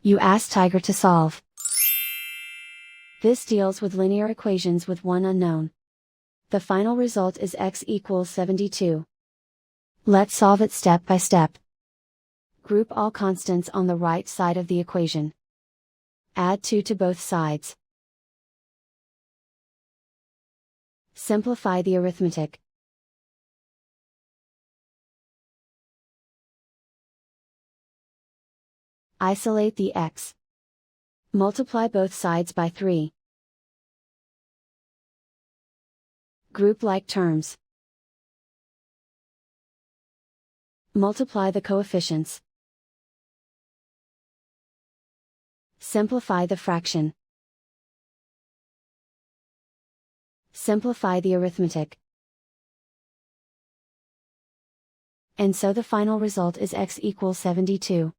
You ask Tiger to solve. This deals with linear equations with one unknown. The final result is x equals 72. Let's solve it step by step. Group all constants on the right side of the equation. Add 2 to both sides. Simplify the arithmetic. Isolate the x. Multiply both sides by 3. Group like terms. Multiply the coefficients. Simplify the fraction. Simplify the arithmetic. And so the final result is x equals 72.